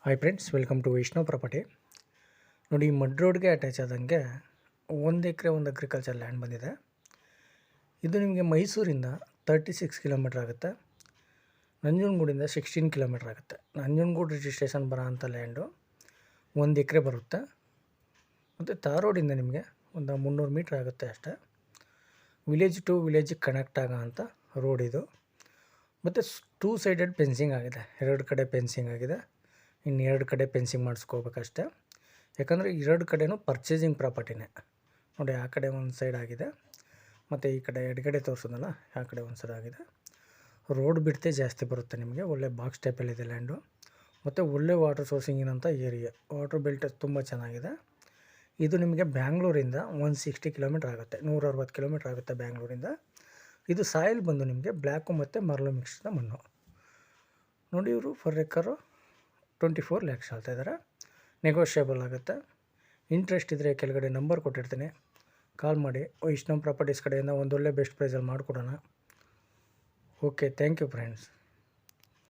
Hi friends, welcome to Vaishnav property. ನೋಡಿ, mud ರೋಡ್ಗೆ attach ಆದಂಗೆ 1 ಎಕರೆ ಒಂದು ಅಗ್ರಿಕಲ್ಚರ್ ಲ್ಯಾಂಡ್ ಬಂದಿದೆ. ಇದು ನಿಮಗೆ ಮೈಸೂರಿಂದ 36 ಕಿಲೋಮೀಟ್ರ್ ಆಗುತ್ತೆ. ನಂಜನಗೂಡಿಂದ 16 ಕಿಲೋಮೀಟ್ರ್ ಆಗುತ್ತೆ. ನಂಜನಗೂಡು ರಿಜಿಸ್ಟ್ರೇಷನ್ ಬರೋ ಅಂಥ ಲ್ಯಾಂಡು 1 ಎಕರೆ ಬರುತ್ತೆ. ಮತ್ತು ರೋಡಿಂದ ನಿಮಗೆ ಒಂದು 300 ಮೀಟ್ರ್ ಆಗುತ್ತೆ ಅಷ್ಟೇ. ವಿಲೇಜ್ ಟು ವಿಲೇಜಿಗೆ ಕನೆಕ್ಟ್ ಆಗೋ ಅಂಥ ರೋಡ್ ಇದು. ಮತ್ತು 2 ಸೈಡೆಡ್ ಫೆನ್ಸಿಂಗ್ ಆಗಿದೆ. 2 ಕಡೆ ಫೆನ್ಸಿಂಗ್ ಆಗಿದೆ. ಇನ್ನು 2 ಕಡೆ ಫೆನ್ಸಿಂಗ್ ಮಾಡಿಸ್ಕೋಬೇಕಷ್ಟೆ. ಯಾಕಂದರೆ 2 ಕಡೆನೂ ಪರ್ಚೇಸಿಂಗ್ ಪ್ರಾಪರ್ಟಿನೇ. ನೋಡಿ, ಆ ಕಡೆ ಒಂದು ಸೈಡ್ ಆಗಿದೆ, ಮತ್ತು ಈ ಕಡೆ ಎಡಗಡೆ ತೋರಿಸೋದಲ್ಲ, ಆ ಕಡೆ ಒಂದು ಸೈಡ್ ಆಗಿದೆ. ರೋಡ್ ಬಿಡ್ತೆ ಜಾಸ್ತಿ ಬರುತ್ತೆ ನಿಮಗೆ. ಒಳ್ಳೆ ಬಾಕ್ಸ್ ಟೈಪಲ್ಲಿದೆ ಲ್ಯಾಂಡು, ಮತ್ತು ಒಳ್ಳೆ ವಾಟರ್ ಸೋರ್ಸಿಂಗಿನಂಥ ಏರಿಯಾ. ವಾಟರ್ ಬೆಲ್ಟ್ ತುಂಬ ಚೆನ್ನಾಗಿದೆ. ಇದು ನಿಮಗೆ ಬ್ಯಾಂಗ್ಳೂರಿಂದ 160 ಕಿಲೋಮೀಟ್ರ್ ಆಗುತ್ತೆ. 160 ಕಿಲೋಮೀಟ್ರ್ ಆಗುತ್ತೆ ಬ್ಯಾಂಗ್ಳೂರಿಂದ. ಇದು ಸಾಯಿಲ್ ಬಂದು ನಿಮಗೆ ಬ್ಲ್ಯಾಕು ಮತ್ತು ಮರಳು ಮಿಕ್ಸ್ದ ಮಣ್ಣು. ನೋಡಿ, ಇವರು ಫರ್ ಎಕರು 24 ಲ್ಯಾಕ್ಸ್ ಹೇಳ್ತಾಯಿದ್ದಾರೆ. ನೆಗೋಷಿಯೇಬಲ್ ಆಗುತ್ತೆ. ಇಂಟ್ರೆಸ್ಟ್ ಇದ್ದರೆ ಕೆಳಗಡೆ ನಂಬರ್ ಕೊಟ್ಟಿರ್ತೀನಿ, ಕಾಲ್ ಮಾಡಿ. ವೈಷ್ಣವ್ ಪ್ರಾಪರ್ಟೀಸ್ ಕಡೆಯಿಂದ ಒಂದೊಳ್ಳೆ ಬೆಸ್ಟ್ ಪ್ರೈಸಲ್ಲಿ ಮಾಡಿಕೊಡೋಣ. Okay, thank you friends.